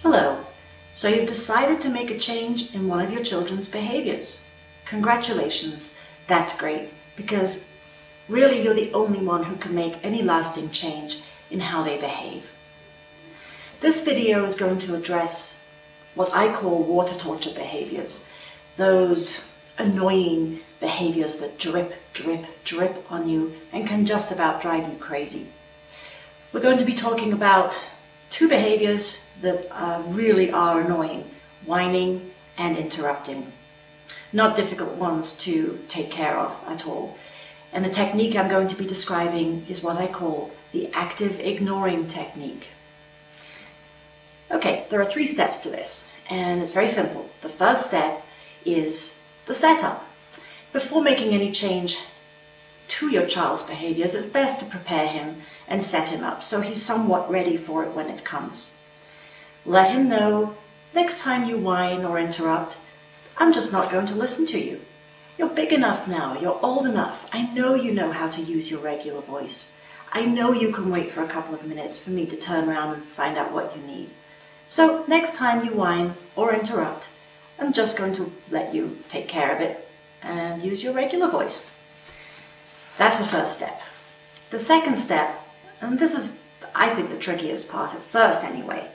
Hello. So you've decided to make a change in one of your children's behaviors. Congratulations. That's great, because really you're the only one who can make any lasting change in how they behave. This video is going to address what I call water torture behaviors. Those annoying behaviors that drip, drip, drip on you and can just about drive you crazy. We're going to be talking about two behaviors that really are annoying: whining and interrupting. Not difficult ones to take care of at all. And the technique I'm going to be describing is what I call the active ignoring technique. Okay, there are 3 steps to this, and it's very simple. The first step is the setup. Before making any change to your child's behaviors, it's best to prepare him and set him up so he's somewhat ready for it when it comes. Let him know, next time you whine or interrupt, I'm just not going to listen to you. You're big enough now, you're old enough. I know you know how to use your regular voice. I know you can wait for a couple of minutes for me to turn around and find out what you need. So next time you whine or interrupt, I'm just going to let you take care of it and use your regular voice. That's the first step. The second step, and this is, I think, the trickiest part at first anyway.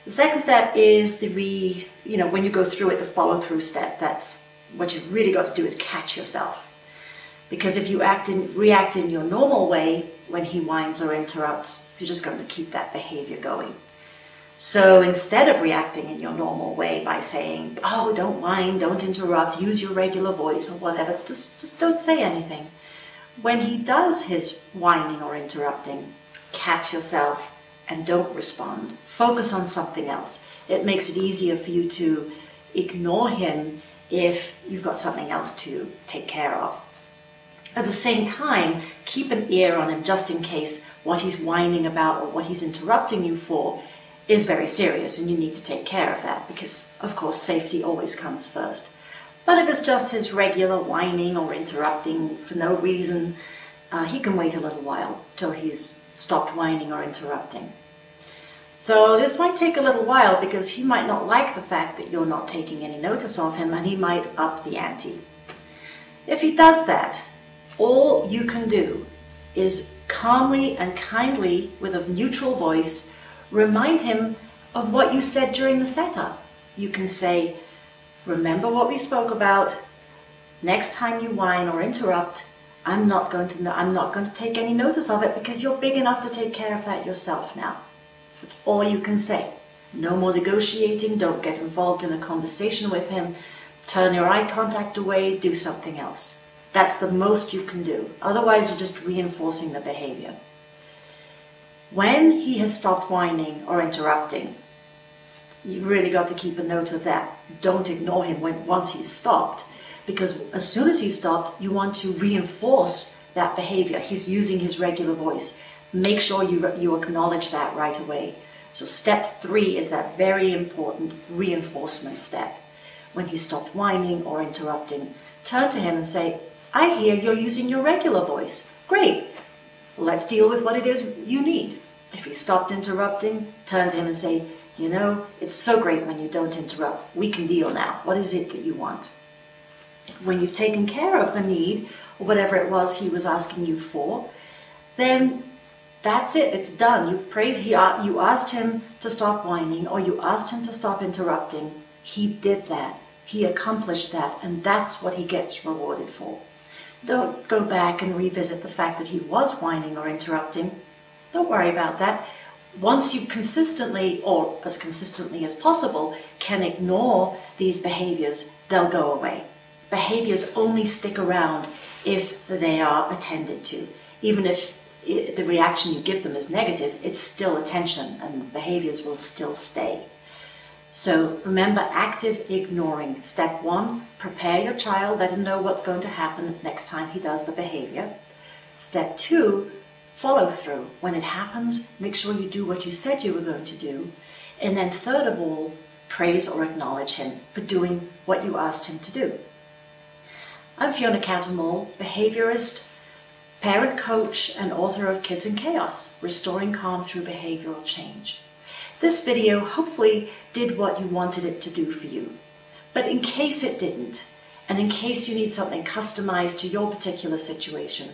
The second step is when you go through it, the follow-through step. That's what you've really got to do, is catch yourself. Because if you react in your normal way when he whines or interrupts, you're just going to keep that behavior going. So instead of reacting in your normal way by saying, oh, don't whine, don't interrupt, use your regular voice or whatever, just don't say anything. When he does his whining or interrupting, catch yourself and don't respond. Focus on something else. It makes it easier for you to ignore him if you've got something else to take care of. At the same time, keep an ear on him just in case what he's whining about or what he's interrupting you for is very serious and you need to take care of that, because of course safety always comes first. But if it's just his regular whining or interrupting for no reason, he can wait a little while till he's stopped whining or interrupting. So this might take a little while because he might not like the fact that you're not taking any notice of him, and he might up the ante. If he does that, all you can do is calmly and kindly, with a neutral voice, remind him of what you said during the setup. You can say, remember what we spoke about. Next time you whine or interrupt, I'm not going to take any notice of it because you're big enough to take care of that yourself now. That's all you can say. No more negotiating. Don't get involved in a conversation with him. Turn your eye contact away. Do something else. That's the most you can do. Otherwise, you're just reinforcing the behavior. When he has stopped whining or interrupting, you really got to keep a note of that. Don't ignore him once he's stopped, because as soon as he's stopped, you want to reinforce that behavior. He's using his regular voice. Make sure you acknowledge that right away. So step 3 is that very important reinforcement step. When he stopped whining or interrupting, turn to him and say, I hear you're using your regular voice. Great. Let's deal with what it is you need. If he stopped interrupting, turn to him and say, you know, it's so great when you don't interrupt. We can deal now. What is it that you want? When you've taken care of the need, or whatever it was he was asking you for, then that's it. It's done. You asked him to stop whining, or you asked him to stop interrupting. He did that. He accomplished that, and that's what he gets rewarded for. Don't go back and revisit the fact that he was whining or interrupting. Don't worry about that. Once you consistently, or as consistently as possible, can ignore these behaviors, they'll go away. Behaviors only stick around if they are attended to. Even if the reaction you give them is negative, it's still attention and behaviors will still stay. So remember, active ignoring. Step 1, prepare your child, let him know what's going to happen next time he does the behavior. Step 2, follow through. When it happens, make sure you do what you said you were going to do. And then third of all, praise or acknowledge him for doing what you asked him to do. I'm Fiona Cattermole, behaviorist, parent coach, and author of Kids in Chaos, Restoring Calm Through Behavioral Change. This video hopefully did what you wanted it to do for you. But in case it didn't, and in case you need something customized to your particular situation,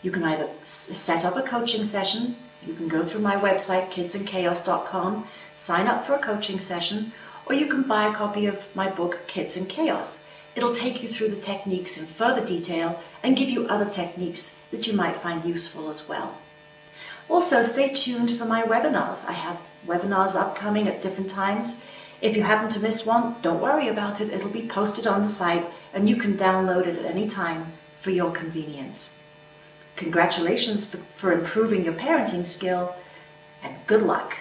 you can either set up a coaching session. You can go through my website, kidsandchaos.com, sign up for a coaching session, or you can buy a copy of my book, Kids and Chaos. It'll take you through the techniques in further detail and give you other techniques that you might find useful as well. Also, stay tuned for my webinars. I have webinars upcoming at different times. If you happen to miss one, don't worry about it. It'll be posted on the site and you can download it at any time for your convenience. Congratulations for improving your parenting skill, and good luck.